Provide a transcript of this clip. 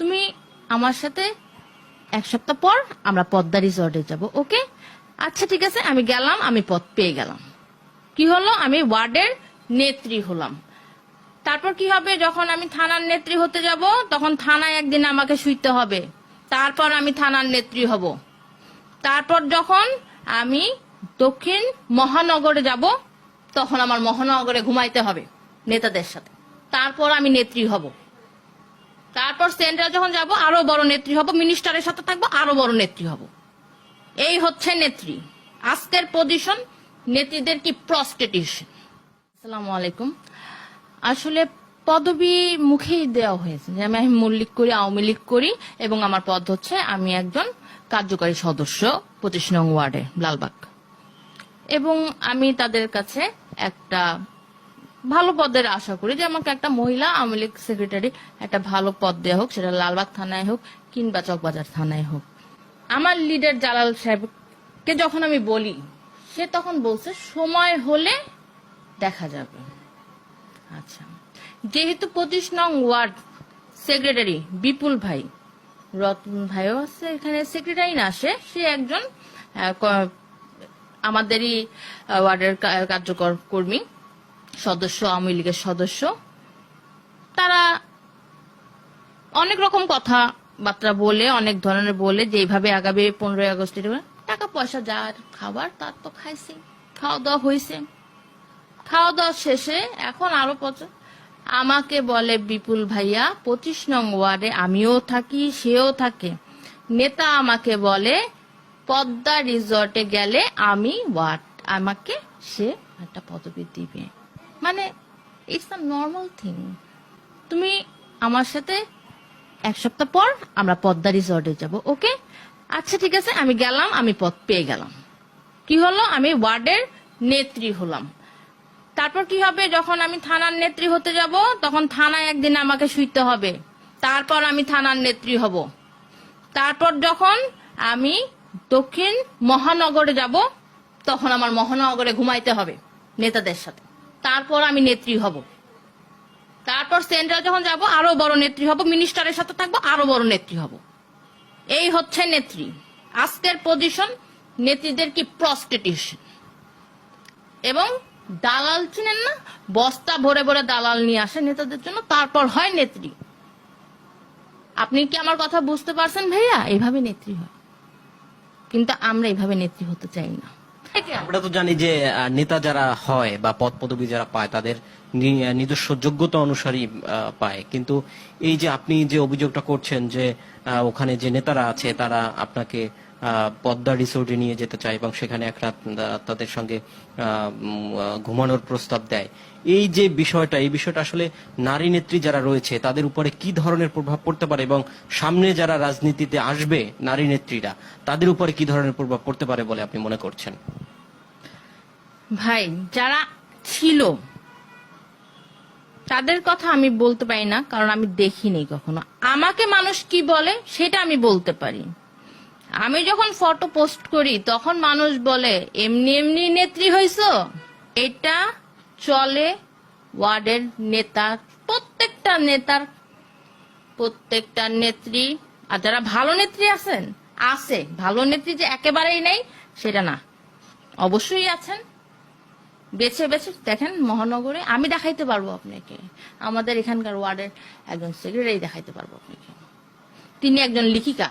তুমি আমার সাথে এক সপ্তাহ পর আমরা পদ্মা রিসর্টে যাব। ওকে, আচ্ছা ঠিক আছে, আমি গেলাম, আমি পদ পেয়ে গেলাম। কি হলো, আমি ওয়ার্ডের নেত্রী হলাম। তারপর কি হবে, যখন আমি থানার নেত্রী হতে যাব তখন থানায় একদিন আমাকে শুইতে হবে, তারপর আমি থানার নেত্রী হব। তারপর যখন আমি দক্ষিণ মহানগরে যাব তখন আমার মহানগরে ঘুমাইতে হবে নেতাদের সাথে, তারপর আমি নেত্রী হব। তারপর সেন্ট্রাল যখন যাব আরো বড় নেত্রী হব, মিনিস্টারের সাথে থাকবো, আরো বড় নেত্রী হব। এই হচ্ছে নেত্রী। আজকের পজিশন নেত্রীদের কি প্রস্টিটিউশন। আসসালামু আলাইকুম। আসলে পদবি মুখেই দেওয়া হয়েছে যে আমি মল্লিক করি, আওয়ামী লীগ করি, এবং আমার পদ হচ্ছে আমি একজন কার্যকারী সদস্য 25 নং ওয়ার্ডে লালবাগ। এবং আমি তাদের কাছে একটা ভালো পদের আশা করি যে আমাকে একটা মহিলা আওয়ামী লীগ সেক্রেটারি একটা ভালো পদ দেওয়া হোক, সেটা লালবাগ থানায় হোক কিংবা চকবাজার থানায় হোক। আমার লিডার জালাল সাহেবকে যখন আমি বলি, সে তখন বলছে সময় হলে দেখা যাবে। আচ্ছা, যেহেতু 25 নং ওয়ার্ড সেক্রেটারি বিপুল ভাই, রতন ভাইও আছে এখানে সেক্রেটারি না, সে একজন আমাদেরই ওয়ার্ডের কার্যকর কর্মী সদস্য, আওয়ামী লীগের সদস্য। তারা অনেক রকম কথাবার্তা বলে, অনেক ধরনের বলে যে এইভাবে আগামী 15ই আগস্টের টাকা পয়সা যার খাবার তার তো খাইছে, খাওয়া দাওয়া হয়েছে। খাওয়া দাওয়া শেষে এখন আরো আমাকে বলে বিপুল ভাইয়া 25 নং ওয়ার্ডে আমিও থাকি, সেও থাকে। নেতা আমাকে বলে পদ্মা রিসর্টে গেলে আমাকে সে একটা পদবি দিবে। মানে ইটস আ নর্মাল থিং। তুমি আমার সাথে এক সপ্তাহ পর আমরা পদ্মা রিসর্টে যাব। ওকে, আচ্ছা ঠিক আছে, আমি গেলাম, আমি পদ পেয়ে গেলাম। কি হলো, আমি ওয়ার্ডের নেত্রী হলাম। তারপর কি হবে, যখন আমি থানার নেত্রী হতে যাব তখন থানায় একদিন আমাকে শুইতে হবে, তারপর আমি থানার নেত্রী হব। তারপর যখন আমি দক্ষিণ মহানগরে যাব তখন আমার মহানগরে ঘুমাইতে হবে নেতাদের সাথে, তারপর আমি নেত্রী হব। তারপর সেন্ট্রাল যখন যাব আরো বড় নেত্রী হব, মিনিস্টারের সাথে থাকবো, আরো বড় নেত্রী হব। এই হচ্ছে নেত্রী। আজকের পজিশন নেত্রীদের কি প্রস্টিটিউশন। এবং দালাল চিনেন না, বস্তা ভরে ভরে দালাল নিয়ে আসে নেতাদের জন্য, তারপর হয় নেত্রী। আপনি কি আমার কথা বুঝতে পারছেন ভাইয়া? এইভাবে নেত্রী হয়, কিন্তু আমরা এইভাবে নেত্রী হতে চাই না। আমরা তো জানি যে নেতা যারা হয় বা পদ পদবি যারা পায় তাদের নিজস্ব যোগ্যতা অনুসারী পায়, কিন্তু এই যে আপনি যে অভিযোগটা করছেন যে ওখানে যে নেতারা আছে তারা আপনাকে পদ্মা রিসোর্টে নিয়ে যেতে চায় এবং সেখানে এক রাত তাদের সঙ্গে ঘুমানোর প্রস্তাব দেয়, এই যে বিষয়টা, এই বিষয়টা আসলে নারী নেত্রী যারা রয়েছে তাদের উপরে কি ধরনের প্রভাব পড়তে পারে এবং সামনে যারা রাজনীতিতে আসবে নারী নেত্রীরা তাদের উপরে কি ধরনের প্রভাব পড়তে পারে বলে আপনি মনে করছেন? ভাই, যারা ছিল তাদের কথা আমি বলতে পারি না, কারণ আমি দেখিনি কখনো। আমাকে মানুষ কি বলে সেটা আমি বলতে পারি। আমি যখন ফটো পোস্ট করি তখন মানুষ বলে এমনি এমনি নেত্রী হইছো। এটা চলে ওয়ার্ডের নেতার, প্রত্যেকটা নেত্রী। আর যারা ভালো নেত্রী আছে ভালো নেত্রী যে একেবারেই নেই সেটা না, অবশ্যই আছেন। বেছে বেছে দেখেন মহানগরে, আমি দেখাইতে পারবো আপনাকে, আমাদের এখানকার ওয়ার্ডের একজন সেক্রেটারি দেখাইতে পারবো আপনাকে। তিনি একজন লেখিকা।